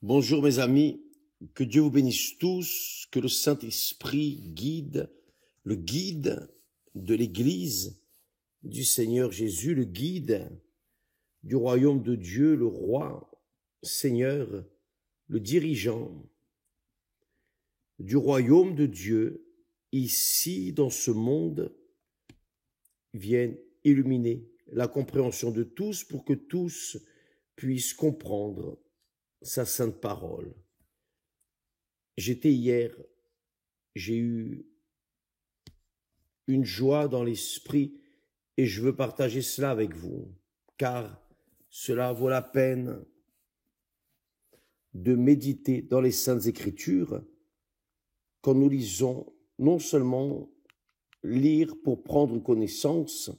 Bonjour mes amis, que Dieu vous bénisse tous, que le Saint-Esprit guide, le guide de l'Église du Seigneur Jésus, le guide du royaume de Dieu, le roi, Seigneur, le dirigeant du royaume de Dieu, ici dans ce monde, vienne illuminer la compréhension de tous pour que tous puissent comprendre sa sainte parole. J'étais hier, j'ai eu une joie dans l'esprit et je veux partager cela avec vous, car cela vaut la peine de méditer dans les Saintes Écritures quand nous lisons, non seulement lire pour prendre connaissance,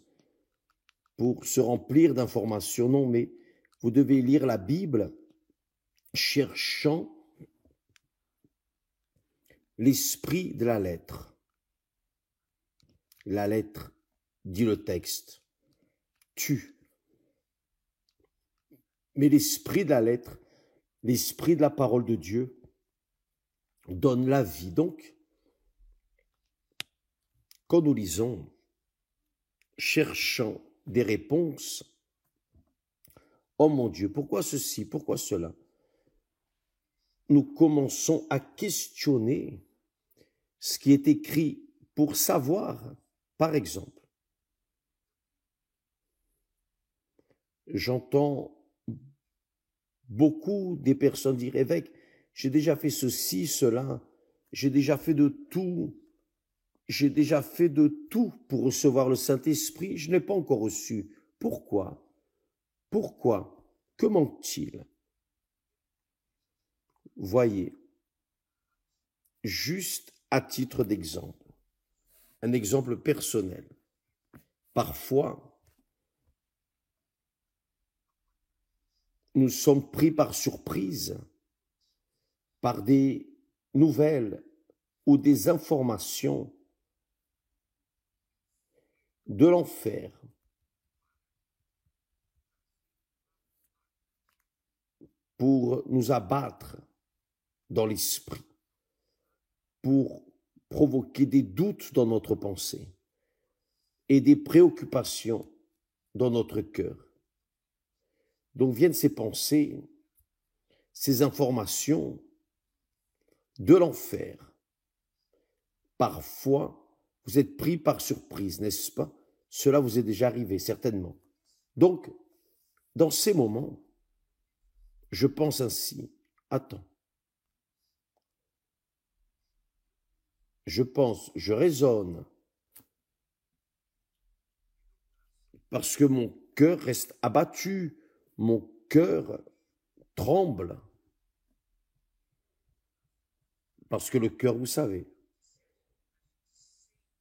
pour se remplir d'informations, non, mais vous devez lire la Bible cherchant l'esprit de la lettre. La lettre, dit le texte, tue. Mais l'esprit de la lettre, l'esprit de la parole de Dieu, donne la vie. Donc, quand nous lisons, cherchant des réponses, oh mon Dieu, pourquoi ceci, pourquoi cela? Nous commençons à questionner ce qui est écrit pour savoir, par exemple. J'entends beaucoup des personnes dire, évêque, j'ai déjà fait ceci, cela, j'ai déjà fait de tout pour recevoir le Saint-Esprit, je n'ai pas encore reçu. Pourquoi? Pourquoi? Que manque-t-il? Voyez, juste à titre d'exemple, un exemple personnel. Parfois, nous sommes pris par surprise par des nouvelles ou des informations de l'enfer pour nous abattre dans l'esprit, pour provoquer des doutes dans notre pensée et des préoccupations dans notre cœur. Donc viennent ces pensées, ces informations de l'enfer. Parfois, vous êtes pris par surprise, n'est-ce pas? Cela vous est déjà arrivé, certainement. Donc, dans ces moments, je pense ainsi, attends. Je raisonne, parce que mon cœur reste abattu, mon cœur tremble. Parce que le cœur, vous savez,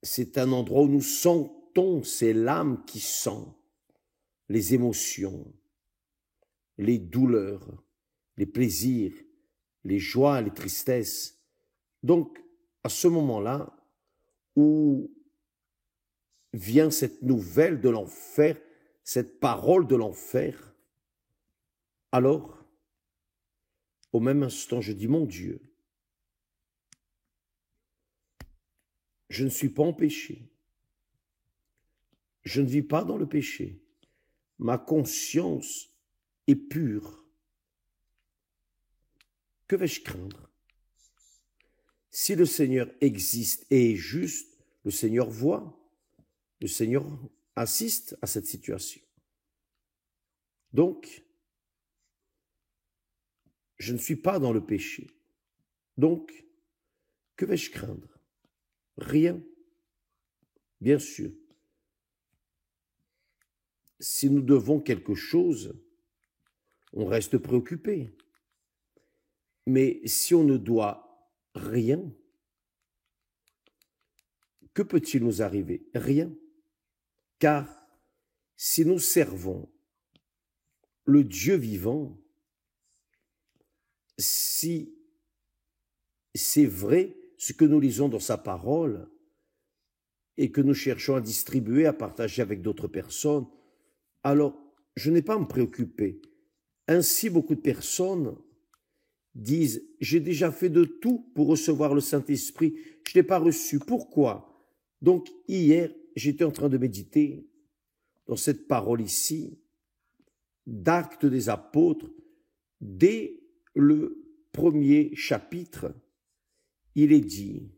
c'est un endroit où nous sentons, c'est l'âme qui sent les émotions, les douleurs, les plaisirs, les joies, les tristesses. Donc, à ce moment-là, où vient cette nouvelle de l'enfer, cette parole de l'enfer, alors, au même instant, je dis, mon Dieu, je ne suis pas en péché. Je ne vis pas dans le péché. Ma conscience est pure. Que vais-je craindre? Si le Seigneur existe et est juste, le Seigneur voit, le Seigneur assiste à cette situation. Donc, je ne suis pas dans le péché. Donc, que vais-je craindre? Rien. Bien sûr. Si nous devons quelque chose, on reste préoccupé. Mais si on ne doit rien, que peut-il nous arriver? Rien. Car si nous servons le Dieu vivant, si c'est vrai ce que nous lisons dans sa parole et que nous cherchons à distribuer, à partager avec d'autres personnes, alors je n'ai pas à me préoccuper. Ainsi, beaucoup de personnes disent « J'ai déjà fait de tout pour recevoir le Saint-Esprit, je ne l'ai pas reçu. Pourquoi ?» Donc hier, j'étais en train de méditer dans cette parole ici, d'Actes des Apôtres, dès le premier chapitre, il est dit,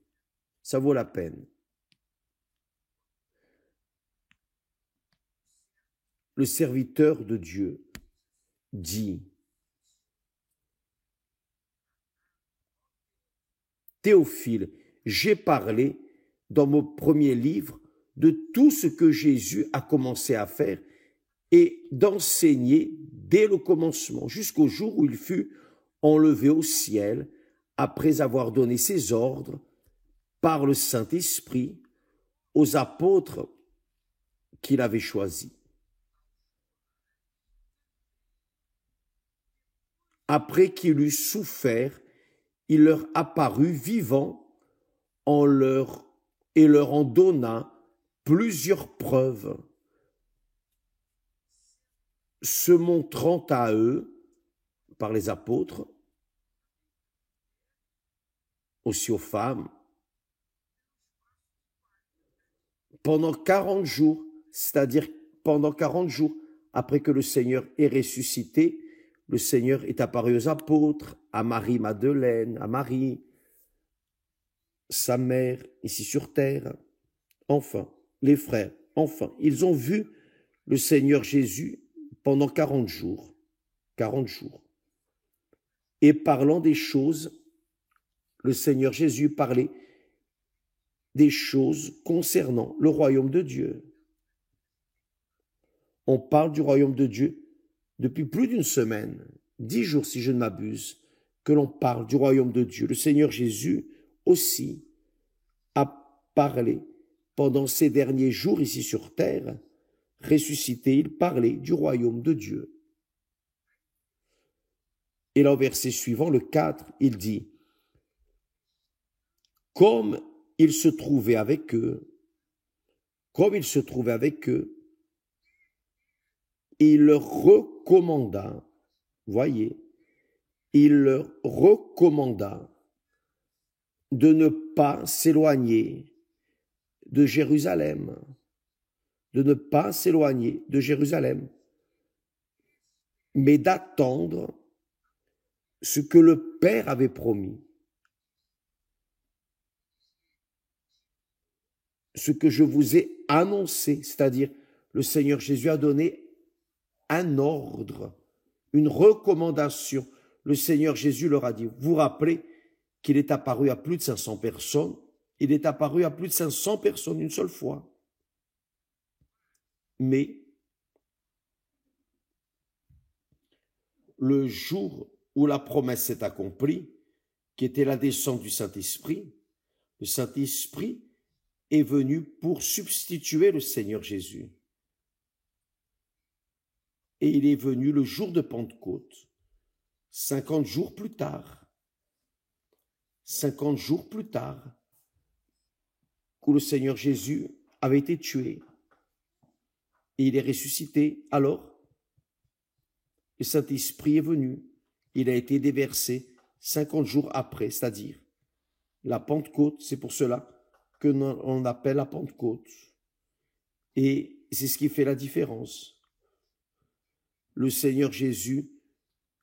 ça vaut la peine. Le serviteur de Dieu dit, Théophile, j'ai parlé dans mon premier livre de tout ce que Jésus a commencé à faire et d'enseigner dès le commencement jusqu'au jour où il fut enlevé au ciel après avoir donné ses ordres par le Saint-Esprit aux apôtres qu'il avait choisis. Après qu'il eut souffert, il leur apparut vivant et leur en donna plusieurs preuves, se montrant à eux par les apôtres, aussi aux femmes, pendant 40 jours, c'est-à-dire pendant 40 jours après que le Seigneur ait ressuscité, le Seigneur est apparu aux apôtres, à Marie-Madeleine, à Marie, sa mère, ici sur terre, enfin, les frères, enfin, ils ont vu le Seigneur Jésus pendant 40 jours. 40 jours. Et parlant des choses, le Seigneur Jésus parlait des choses concernant le royaume de Dieu. On parle du royaume de Dieu depuis plus d'une semaine, 10 jours si je ne m'abuse, que l'on parle du royaume de Dieu. Le Seigneur Jésus aussi a parlé pendant ces derniers jours ici sur terre, ressuscité, il parlait du royaume de Dieu. Et là, au verset suivant, le 4, il dit, comme il se trouvait avec eux, il leur recommanda, voyez, il leur recommanda de ne pas s'éloigner de Jérusalem, mais d'attendre ce que le Père avait promis, ce que je vous ai annoncé, c'est-à-dire le Seigneur Jésus a donné un ordre, une recommandation. Le Seigneur Jésus leur a dit, vous vous rappelez qu'il est apparu à plus de 500 personnes, il est apparu à plus de 500 personnes une seule fois. Mais le jour où la promesse s'est accomplie, qui était la descente du Saint-Esprit, le Saint-Esprit est venu pour substituer le Seigneur Jésus. Et il est venu le jour de Pentecôte, 50 jours plus tard. 50 jours plus tard, où le Seigneur Jésus avait été tué et il est ressuscité. Alors, le Saint-Esprit est venu, il a été déversé 50 jours après, c'est-à-dire la Pentecôte. C'est pour cela que l'on appelle la Pentecôte. Et c'est ce qui fait la différence. Le Seigneur Jésus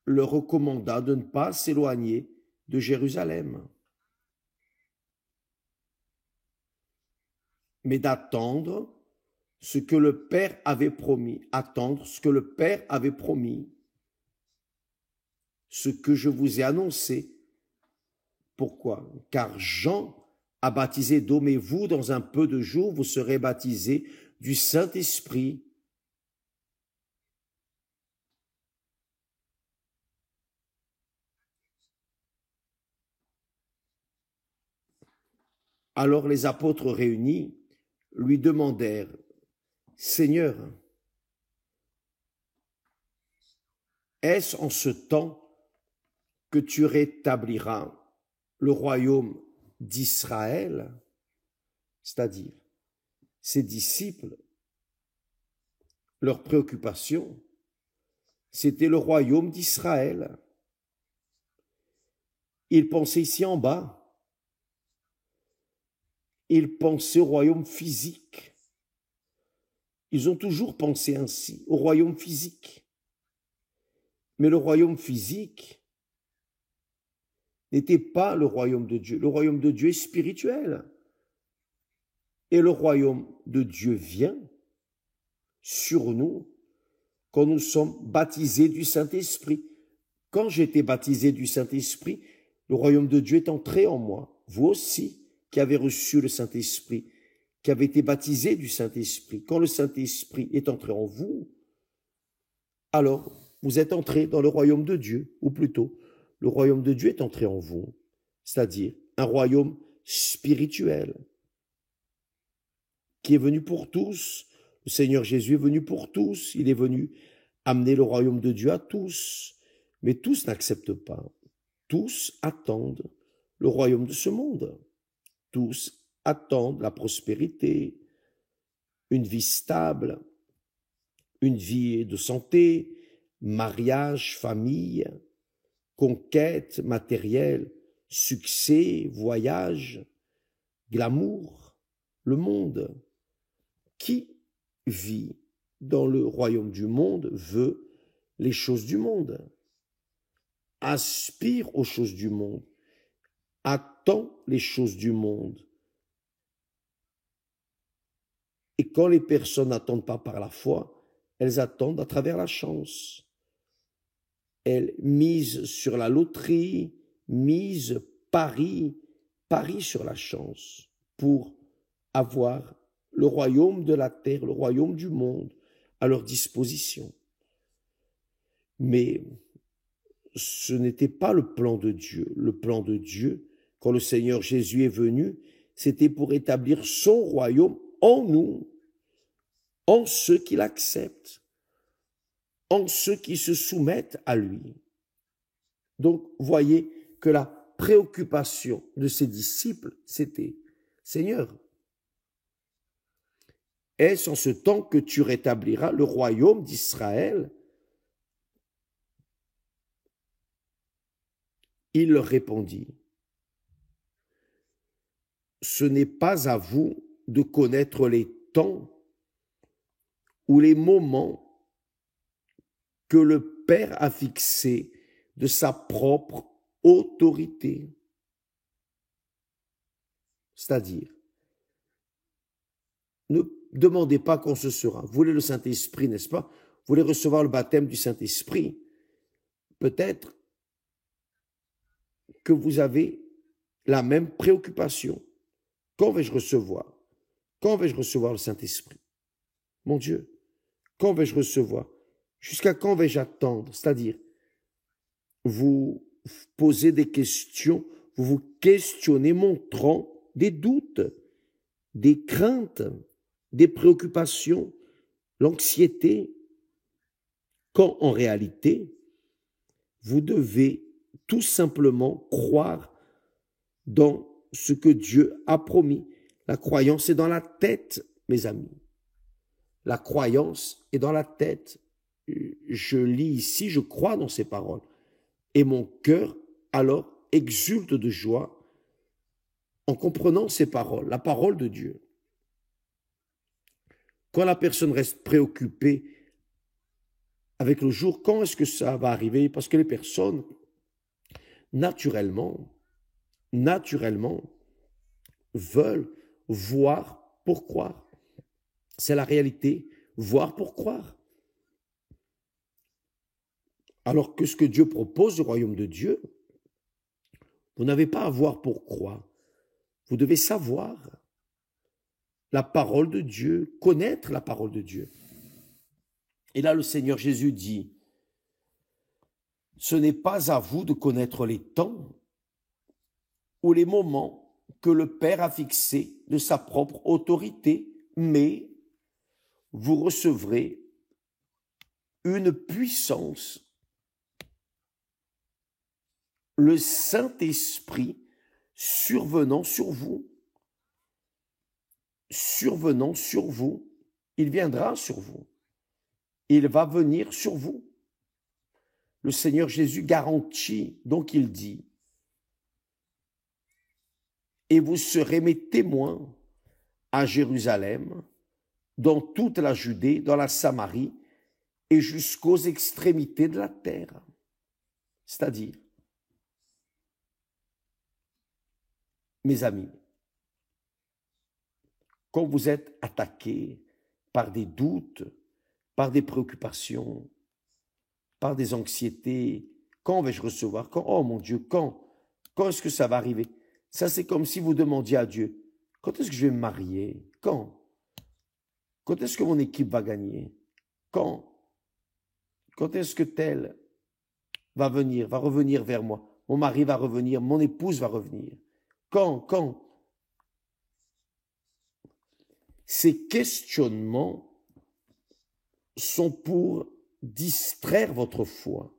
leur recommanda de ne pas s'éloigner de Jérusalem, mais d'attendre ce que le Père avait promis, ce que je vous ai annoncé. Pourquoi? Car Jean a baptisé d'eau, mais vous, dans un peu de jours, vous serez baptisés du Saint-Esprit. Alors les apôtres réunis lui demandèrent, Seigneur, est-ce en ce temps que tu rétabliras le royaume d'Israël? C'est-à-dire, ses disciples, leur préoccupation, c'était le royaume d'Israël. Ils pensaient ici en bas. Ils pensaient au royaume physique. Ils ont toujours pensé ainsi, au royaume physique. Mais le royaume physique n'était pas le royaume de Dieu. Le royaume de Dieu est spirituel. Et le royaume de Dieu vient sur nous quand nous sommes baptisés du Saint-Esprit. Quand j'ai été baptisé du Saint-Esprit, le royaume de Dieu est entré en moi. Vous aussi, qui avez reçu le Saint-Esprit, qui avez été baptisé du Saint-Esprit. Quand le Saint-Esprit est entré en vous, alors vous êtes entré dans le royaume de Dieu, ou plutôt, le royaume de Dieu est entré en vous, c'est-à-dire un royaume spirituel qui est venu pour tous. Le Seigneur Jésus est venu pour tous. Il est venu amener le royaume de Dieu à tous. Mais tous n'acceptent pas. Tous attendent le royaume de ce monde. Tous attendent la prospérité, une vie stable, une vie de santé, mariage, famille, conquête matérielle, succès, voyage, glamour, le monde. Qui vit dans le royaume du monde veut les choses du monde, aspire aux choses du monde, attend les choses du monde. Et quand les personnes n'attendent pas par la foi, elles attendent à travers la chance. Elles misent sur la loterie, parient sur la chance pour avoir le royaume de la terre, le royaume du monde à leur disposition. Mais ce n'était pas le plan de Dieu. Le plan de Dieu, quand le Seigneur Jésus est venu, c'était pour établir son royaume en nous, en ceux qui l'acceptent, en ceux qui se soumettent à lui. Donc, voyez que la préoccupation de ses disciples, c'était « Seigneur, est-ce en ce temps que tu rétabliras le royaume d'Israël ?» Il leur répondit, « Ce n'est pas à vous de connaître les temps ou les moments que le Père a fixés de sa propre autorité. » C'est-à-dire, ne demandez pas quand ce sera. Vous voulez le Saint-Esprit, n'est-ce pas? Vous voulez recevoir le baptême du Saint-Esprit. Peut-être que vous avez la même préoccupation. Quand vais-je recevoir? Quand vais-je recevoir le Saint-Esprit? Mon Dieu, quand vais-je recevoir? Jusqu'à quand vais-je attendre? C'est-à-dire, vous posez des questions, vous vous questionnez montrant des doutes, des craintes, des préoccupations, l'anxiété, quand en réalité, vous devez tout simplement croire dans ce que Dieu a promis. La croyance est dans la tête, mes amis. La croyance est dans la tête. Je lis ici, je crois dans ces paroles. Et mon cœur, alors, exulte de joie en comprenant ces paroles, la parole de Dieu. Quand la personne reste préoccupée avec le jour, quand est-ce que ça va arriver? Parce que les personnes, naturellement, veulent voir pour croire. C'est la réalité, voir pour croire. Alors que ce que Dieu propose au royaume de Dieu, vous n'avez pas à voir pour croire. Vous devez savoir la parole de Dieu, connaître la parole de Dieu. Et là, le Seigneur Jésus dit, « Ce n'est pas à vous de connaître les temps ou les moments que le Père a fixés de sa propre autorité, mais vous recevrez une puissance, le Saint-Esprit survenant sur vous, il viendra sur vous, il va venir sur vous. » Le Seigneur Jésus garantit, donc il dit, et vous serez mes témoins à Jérusalem, dans toute la Judée, dans la Samarie et jusqu'aux extrémités de la terre. C'est-à-dire, mes amis, quand vous êtes attaqués par des doutes, par des préoccupations, par des anxiétés, quand vais-je recevoir? Quand? Oh mon Dieu, quand? Quand est-ce que ça va arriver? Ça, c'est comme si vous demandiez à Dieu, quand est-ce que je vais me marier? Quand? Quand est-ce que mon équipe va gagner? Quand? Quand est-ce que tel va venir, va revenir vers moi? Mon mari va revenir, mon épouse va revenir. Quand? Quand? Ces questionnements sont pour distraire votre foi.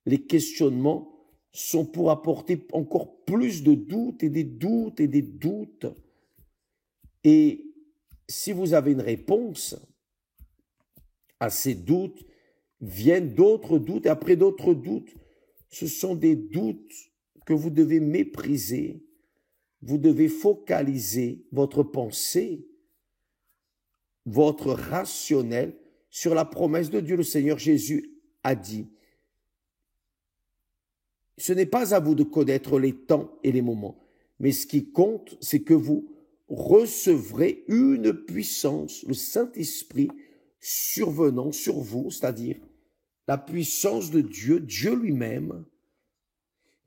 Les questionnements sont pour apporter encore plus de doutes et des doutes et des doutes. Et si vous avez une réponse à ces doutes, viennent d'autres doutes et après d'autres doutes. Ce sont des doutes que vous devez mépriser. Vous devez focaliser votre pensée, votre rationnel sur la promesse de Dieu. Le Seigneur Jésus a dit, ce n'est pas à vous de connaître les temps et les moments, mais ce qui compte, c'est que vous recevrez une puissance, le Saint-Esprit survenant sur vous, c'est-à-dire la puissance de Dieu, Dieu lui-même,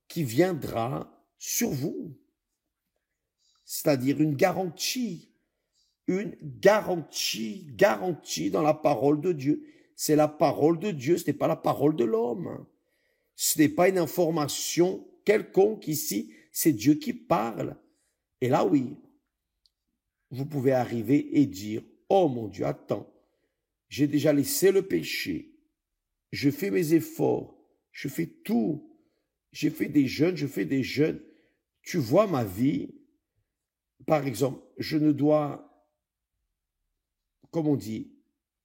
qui viendra sur vous. C'est-à-dire une garantie dans la parole de Dieu. C'est la parole de Dieu, ce n'est pas la parole de l'homme. Ce n'est pas une information quelconque ici, c'est Dieu qui parle. Et là, oui, vous pouvez arriver et dire, oh mon Dieu, attends, j'ai déjà laissé le péché, je fais mes efforts, je fais tout, j'ai fait des jeûnes, tu vois ma vie, par exemple, je ne dois, comme on dit,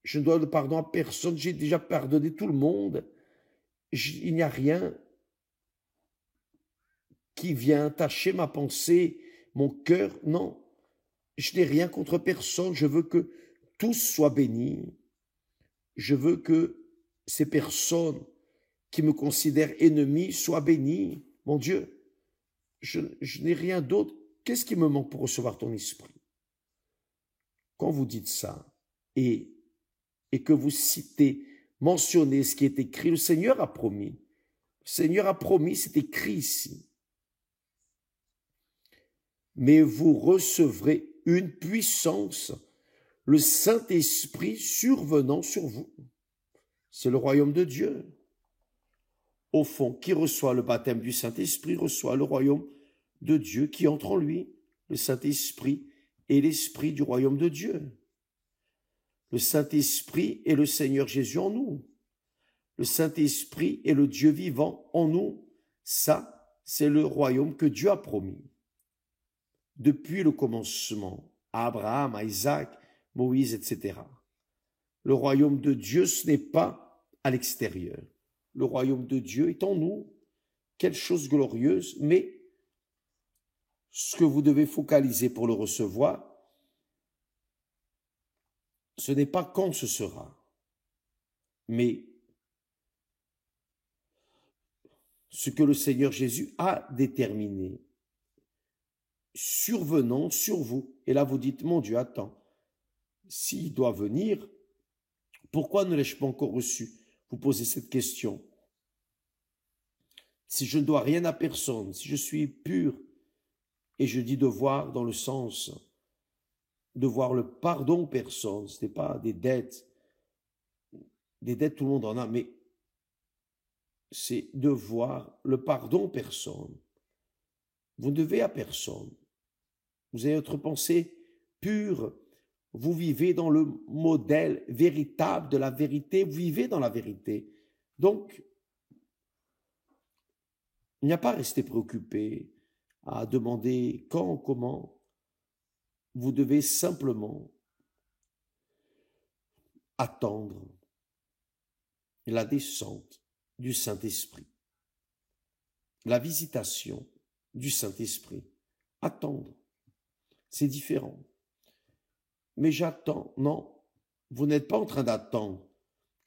je ne dois de pardon à personne, j'ai déjà pardonné tout le monde, il n'y a rien qui vient tacher ma pensée, mon cœur, non, je n'ai rien contre personne, je veux que tous soient bénis, je veux que ces personnes qui me considèrent ennemi soient bénies, mon Dieu, je n'ai rien d'autre, qu'est-ce qui me manque pour recevoir ton esprit? Quand vous dites ça, et que vous citez, mentionnez ce qui est écrit, le Seigneur a promis. Le Seigneur a promis, c'est écrit ici. Mais vous recevrez une puissance, le Saint-Esprit survenant sur vous. C'est le royaume de Dieu. Au fond, qui reçoit le baptême du Saint-Esprit reçoit le royaume de Dieu qui entre en lui. Le Saint-Esprit est l'esprit du royaume de Dieu. Le Saint-Esprit est le Seigneur Jésus en nous. Le Saint-Esprit est le Dieu vivant en nous. Ça, c'est le royaume que Dieu a promis. Depuis le commencement, à Abraham, à Isaac, Moïse, etc. Le royaume de Dieu, ce n'est pas à l'extérieur. Le royaume de Dieu est en nous. Quelle chose glorieuse, mais ce que vous devez focaliser pour le recevoir, ce n'est pas quand ce sera, mais ce que le Seigneur Jésus a déterminé, survenant sur vous. Et là, vous dites, mon Dieu, attends, s'il doit venir, pourquoi ne l'ai-je pas encore reçu? Vous posez cette question. Si je ne dois rien à personne, si je suis pur, et je dis devoir dans le sens de voir le pardon personne, ce n'est pas des dettes tout le monde en a, mais c'est de voir le pardon personne. Vous ne devez à personne. Vous avez votre pensée pure. Vous vivez dans le modèle véritable de la vérité. Vous vivez dans la vérité. Donc, il n'y a pas à rester préoccupé, à demander quand, comment. Vous devez simplement attendre la descente du Saint-Esprit, la visitation du Saint-Esprit. Attendre, c'est différent. Mais j'attends. Non, vous n'êtes pas en train d'attendre.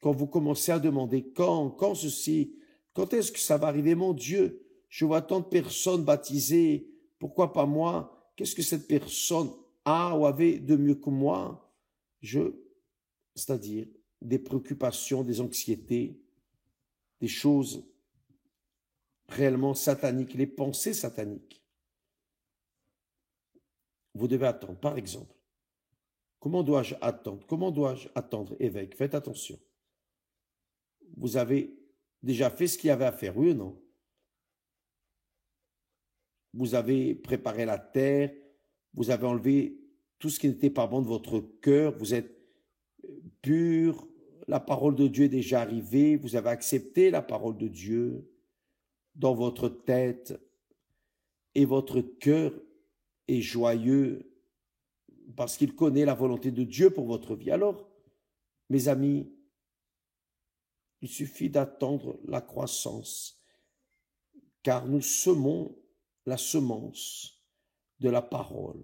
Quand vous commencez à demander quand ceci, quand est-ce que ça va arriver, mon Dieu? Je vois tant de personnes baptisées, pourquoi pas moi? Qu'est-ce que cette personne a ou avait de mieux que moi? C'est-à-dire des préoccupations, des anxiétés, des choses réellement sataniques, les pensées sataniques. Vous devez attendre. Par exemple, comment dois-je attendre? Comment dois-je attendre, évêque? Faites attention. Vous avez déjà fait ce qu'il y avait à faire, oui ou non? Vous avez préparé la terre, vous avez enlevé tout ce qui n'était pas bon de votre cœur, vous êtes pur, la parole de Dieu est déjà arrivée, vous avez accepté la parole de Dieu dans votre tête et votre cœur est joyeux parce qu'il connaît la volonté de Dieu pour votre vie. Alors, mes amis, il suffit d'attendre la croissance, car nous semons la semence de la parole,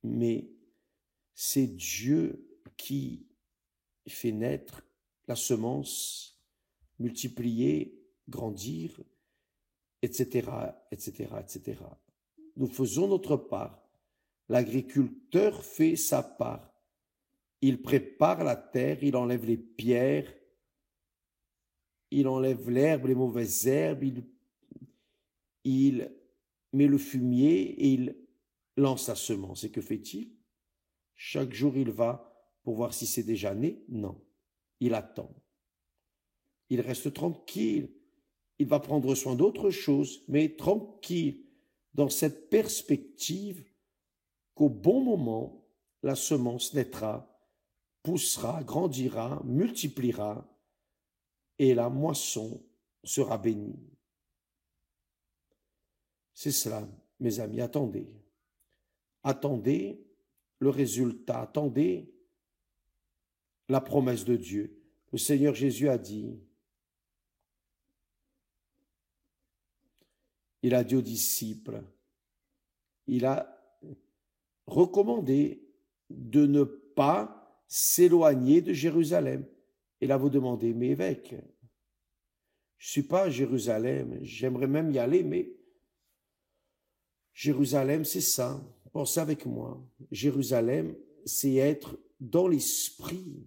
mais c'est Dieu qui fait naître la semence, multiplier, grandir, etc., etc., etc. Nous faisons notre part. L'agriculteur fait sa part. Il prépare la terre, il enlève les pierres, il enlève l'herbe, les mauvaises herbes, il met le fumier et il lance sa semence. Et que fait-il? Chaque jour, il va pour voir si c'est déjà né? Non. Il attend. Il reste tranquille. Il va prendre soin d'autre chose, mais tranquille, dans cette perspective qu'au bon moment, la semence naîtra, poussera, grandira, multipliera, et la moisson sera bénie. C'est cela, mes amis, attendez. Attendez le résultat, attendez la promesse de Dieu. Le Seigneur Jésus a dit, il a dit aux disciples, il a recommandé de ne pas s'éloigner de Jérusalem. Et là, vous demandez, mais évêque, je ne suis pas à Jérusalem, j'aimerais même y aller, mais Jérusalem, c'est ça. Pensez avec moi. Jérusalem, c'est être dans l'esprit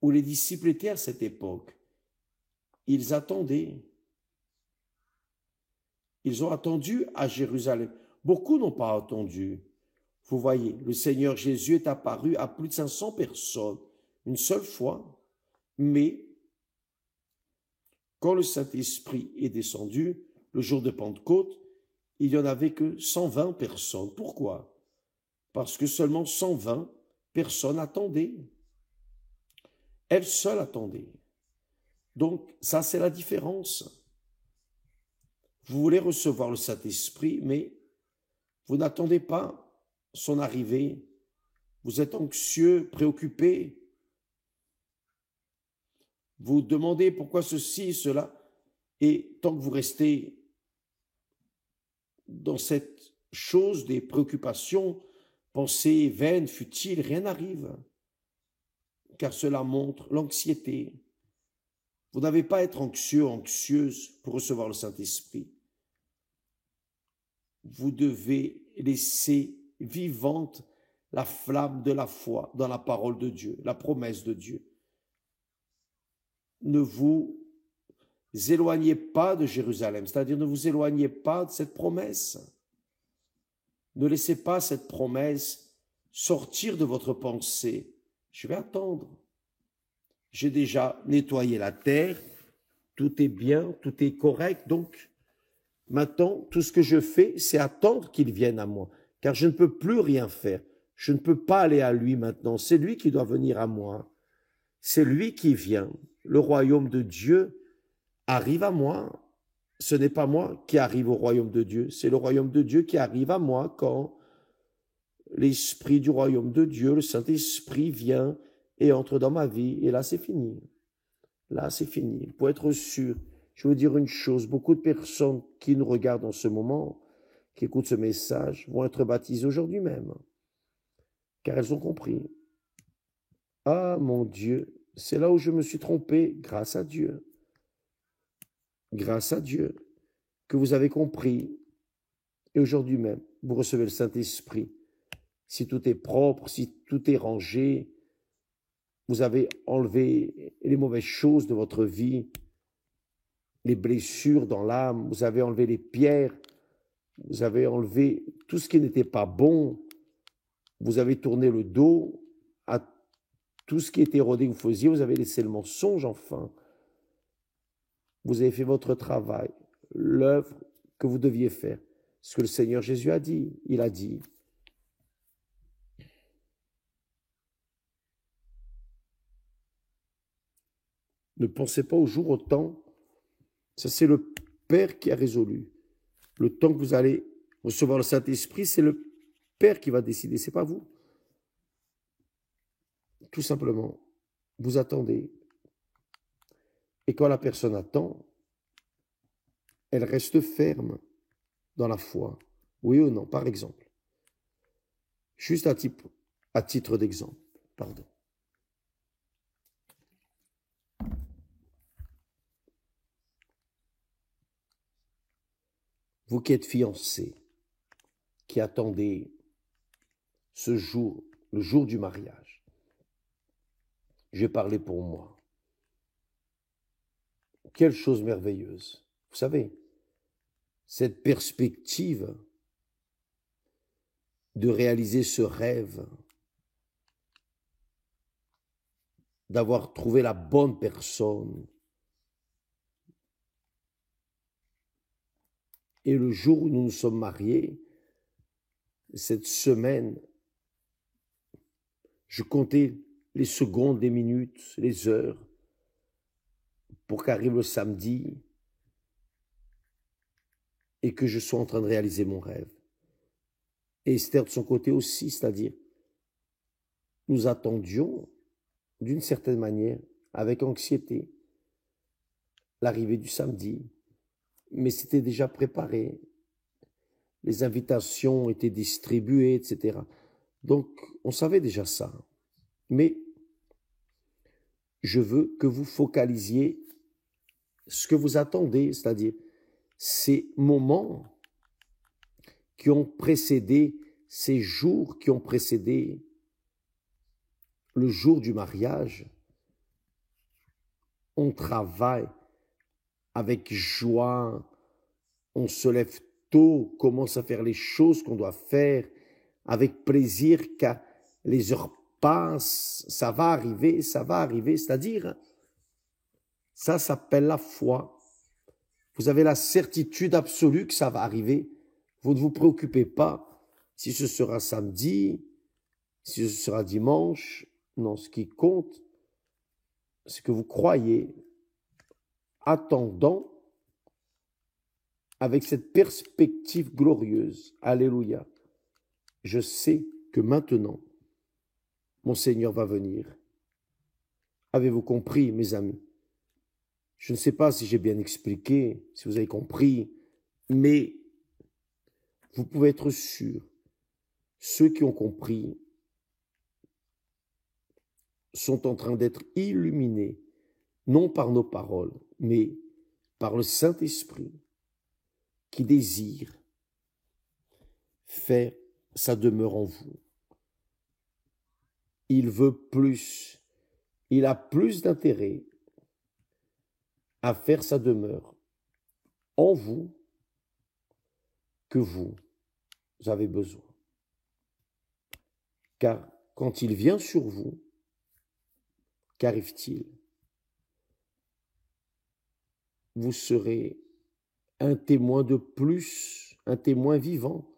où les disciples étaient à cette époque. Ils attendaient. Ils ont attendu à Jérusalem. Beaucoup n'ont pas attendu. Vous voyez, le Seigneur Jésus est apparu à plus de 500 personnes une seule fois, mais quand le Saint-Esprit est descendu, le jour de Pentecôte, il n'y en avait que 120 personnes. Pourquoi? Parce que seulement 120 personnes attendaient. Elles seules attendaient. Donc, ça, c'est la différence. Vous voulez recevoir le Saint-Esprit, mais vous n'attendez pas son arrivée. Vous êtes anxieux, préoccupé. Vous demandez pourquoi ceci, cela. Et tant que vous restez dans cette chose des préoccupations, pensées vaines, futiles, rien n'arrive. Car cela montre l'anxiété. Vous n'avez pas à être anxieux, anxieuse pour recevoir le Saint-Esprit. Vous devez laisser vivante la flamme de la foi dans la parole de Dieu, la promesse de Dieu. Ne vous éloignez pas de Jérusalem, c'est-à-dire ne vous éloignez pas de cette promesse. Ne laissez pas cette promesse sortir de votre pensée. Je vais attendre. J'ai déjà nettoyé la terre, tout est bien, tout est correct, donc maintenant, tout ce que je fais, c'est attendre qu'il vienne à moi, car je ne peux plus rien faire. Je ne peux pas aller à lui maintenant. C'est lui qui doit venir à moi. C'est lui qui vient. Le royaume de Dieu arrive à moi. Ce n'est pas moi qui arrive au royaume de Dieu. C'est le royaume de Dieu qui arrive à moi quand l'esprit du royaume de Dieu, le Saint-Esprit, vient et entre dans ma vie. Et là, c'est fini. Là, c'est fini. Pour être sûr, Je veux dire une chose, beaucoup de personnes qui nous regardent en ce moment, qui écoutent ce message, vont être baptisées aujourd'hui même, car elles ont compris. Ah mon Dieu, c'est là où je me suis trompé, grâce à Dieu. Grâce à Dieu, que vous avez compris. Et aujourd'hui même, vous recevez le Saint-Esprit. Si tout est propre, si tout est rangé, vous avez enlevé les mauvaises choses de votre vie, les blessures dans l'âme, vous avez enlevé les pierres, vous avez enlevé tout ce qui n'était pas bon, vous avez tourné le dos à tout ce qui était érodé que vous faisiez, vous avez laissé le mensonge enfin. Vous avez fait votre travail, l'œuvre que vous deviez faire. Ce que le Seigneur Jésus a dit, il a dit. Ne pensez pas au jour, au temps. Ça, c'est le Père qui a résolu. Le temps que vous allez recevoir le Saint-Esprit, c'est le Père qui va décider, c'est pas vous. Tout simplement, vous attendez. Et quand la personne attend, elle reste ferme dans la foi. Oui ou non, par exemple. Juste à titre d'exemple, pardon. Vous qui êtes fiancés, qui attendez ce jour, le jour du mariage, je vais parler pour moi. Quelle chose merveilleuse. Vous savez, cette perspective de réaliser ce rêve, d'avoir trouvé la bonne personne. Et le jour où nous nous sommes mariés, cette semaine, je comptais les secondes, les minutes, les heures pour qu'arrive le samedi et que je sois en train de réaliser mon rêve. Et Esther de son côté aussi, c'est-à-dire, nous attendions d'une certaine manière, avec anxiété, l'arrivée du samedi, mais c'était déjà préparé. Les invitations étaient distribuées, etc. Donc, on savait déjà ça. Mais je veux que vous focalisiez ce que vous attendez, c'est-à-dire ces moments qui ont précédé, ces jours qui ont précédé le jour du mariage. On travaille avec joie, on se lève tôt, commence à faire les choses qu'on doit faire avec plaisir, car les heures passent, ça va arriver, c'est-à-dire, ça s'appelle la foi. Vous avez la certitude absolue que ça va arriver. Vous ne vous préoccupez pas si ce sera samedi, si ce sera dimanche. Non, ce qui compte, c'est que vous croyez, attendant, avec cette perspective glorieuse. Alléluia. Je sais que maintenant, mon Seigneur va venir. Avez-vous compris, mes amis? Je ne sais pas si j'ai bien expliqué, si vous avez compris, mais vous pouvez être sûrs, ceux qui ont compris sont en train d'être illuminés, non par nos paroles, mais par le Saint-Esprit qui désire faire sa demeure en vous. Il veut plus, il a plus d'intérêt à faire sa demeure en vous que vous avez besoin. Car quand il vient sur vous, qu'arrive-t-il? Vous serez un témoin de plus, un témoin vivant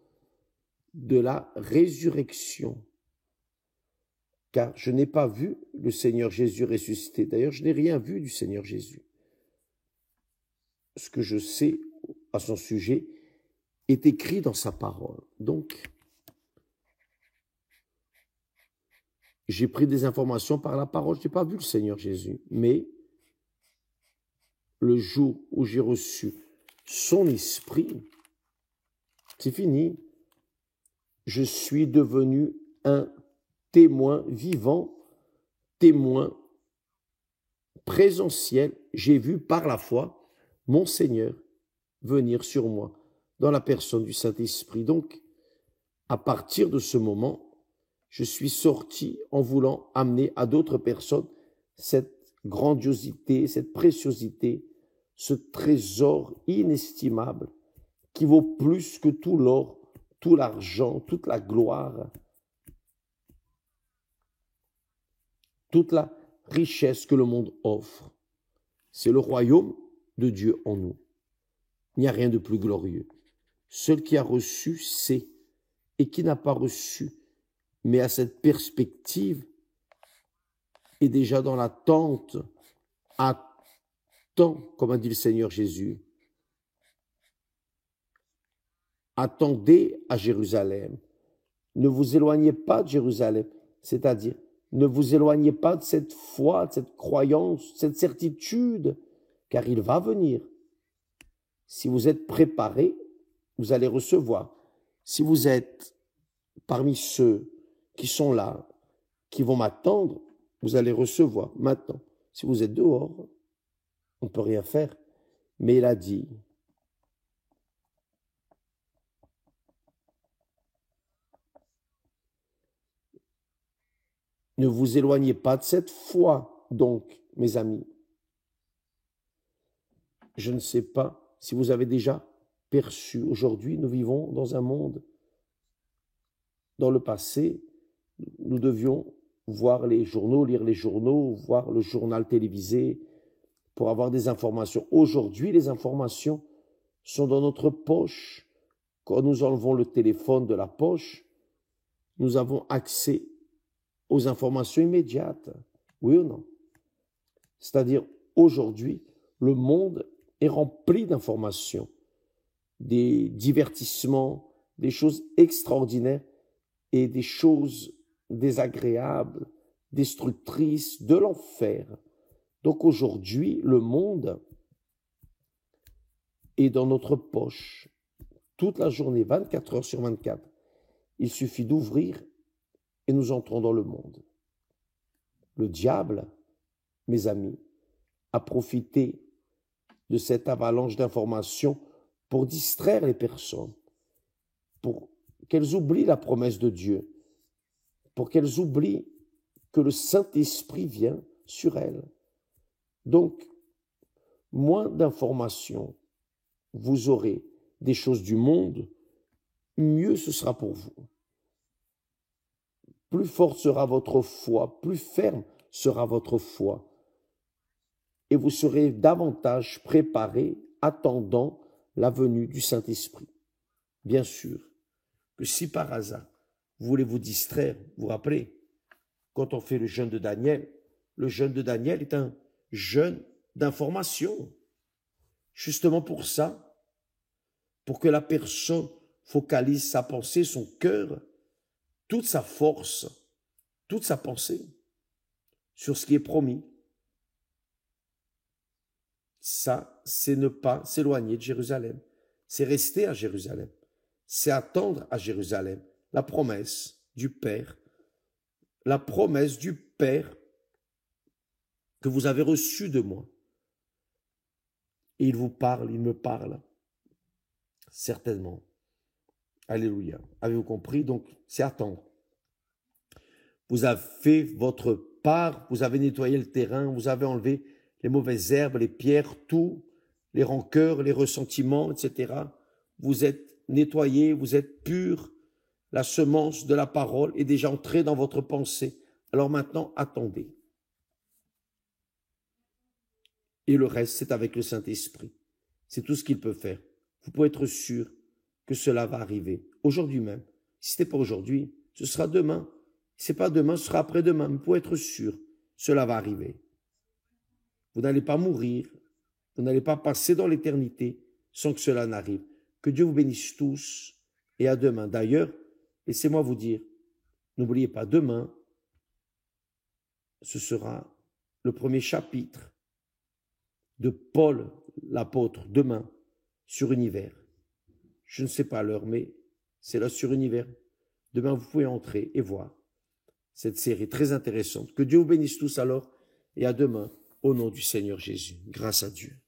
de la résurrection. Car je n'ai pas vu le Seigneur Jésus ressuscité. D'ailleurs, je n'ai rien vu du Seigneur Jésus. Ce que je sais à son sujet est écrit dans sa parole. Donc, j'ai pris des informations par la parole. Je n'ai pas vu le Seigneur Jésus, mais le jour où j'ai reçu son esprit, c'est fini. Je suis devenu un témoin vivant, témoin présentiel. J'ai vu par la foi mon Seigneur venir sur moi dans la personne du Saint-Esprit. Donc, à partir de ce moment, je suis sorti en voulant amener à d'autres personnes cette grandiosité, cette préciosité, ce trésor inestimable qui vaut plus que tout l'or, tout l'argent, toute la gloire, toute la richesse que le monde offre. C'est le royaume de Dieu en nous. Il n'y a rien de plus glorieux. Seul qui a reçu sait, et qui n'a pas reçu, mais à cette perspective, est déjà dans l'attente, attend, comme a dit le Seigneur Jésus. Attendez à Jérusalem. Ne vous éloignez pas de Jérusalem, c'est-à-dire ne vous éloignez pas de cette foi, de cette croyance, de cette certitude, car il va venir. Si vous êtes préparés, vous allez recevoir. Si vous êtes parmi ceux qui sont là, qui vont m'attendre, vous allez recevoir maintenant. Si vous êtes dehors, on ne peut rien faire. Mais il a dit, ne vous éloignez pas de cette foi, donc, mes amis. Je ne sais pas si vous avez déjà perçu. Aujourd'hui, nous vivons dans un monde. Dans le passé, nous devions voir les journaux, lire les journaux, voir le journal télévisé pour avoir des informations. Aujourd'hui, les informations sont dans notre poche. Quand nous enlevons le téléphone de la poche, nous avons accès aux informations immédiates. Oui ou non? C'est-à-dire, aujourd'hui, le monde est rempli d'informations, des divertissements, des choses extraordinaires et des choses désagréables, destructrices, de l'enfer. Donc aujourd'hui, le monde est dans notre poche toute la journée, 24 heures sur 24. Il suffit d'ouvrir et nous entrons dans le monde. Le diable, mes amis, a profité de cette avalanche d'informations pour distraire les personnes, pour qu'elles oublient la promesse de Dieu, pour qu'elles oublient que le Saint-Esprit vient sur elles. Donc, moins d'informations, vous aurez des choses du monde, mieux ce sera pour vous. Plus forte sera votre foi, plus ferme sera votre foi. Et vous serez davantage préparés, attendant la venue du Saint-Esprit. Bien sûr que si par hasard, vous voulez vous distraire, vous rappelez, quand on fait le jeûne de Daniel est un jeûne d'information. Justement pour ça, pour que la personne focalise sa pensée, son cœur, toute sa force, toute sa pensée sur ce qui est promis. Ça, c'est ne pas s'éloigner de Jérusalem. C'est rester à Jérusalem. C'est attendre à Jérusalem la promesse du Père. La promesse du Père que vous avez reçue de moi. Et il vous parle, il me parle. Certainement. Alléluia. Avez-vous compris? Donc, c'est attendre. Vous avez fait votre part, vous avez nettoyé le terrain, vous avez enlevé les mauvaises herbes, les pierres, tout, les rancœurs, les ressentiments, etc. Vous êtes nettoyé, vous êtes pur. La semence de la parole est déjà entrée dans votre pensée. Alors maintenant, attendez. Et le reste, c'est avec le Saint-Esprit. C'est tout ce qu'il peut faire. Vous pouvez être sûr que cela va arriver aujourd'hui même. Si ce n'est pas aujourd'hui, ce sera demain. Si ce n'est pas demain, ce sera après-demain. Mais vous pouvez être sûr, cela va arriver. Vous n'allez pas mourir. Vous n'allez pas passer dans l'éternité sans que cela n'arrive. Que Dieu vous bénisse tous et à demain. D'ailleurs, laissez-moi vous dire, n'oubliez pas, demain, ce sera le premier chapitre de Paul, l'apôtre, demain, sur Univers. Je ne sais pas l'heure, mais c'est là sur Univers. Demain, vous pouvez entrer et voir cette série très intéressante. Que Dieu vous bénisse tous alors et à demain, au nom du Seigneur Jésus. Grâce à Dieu.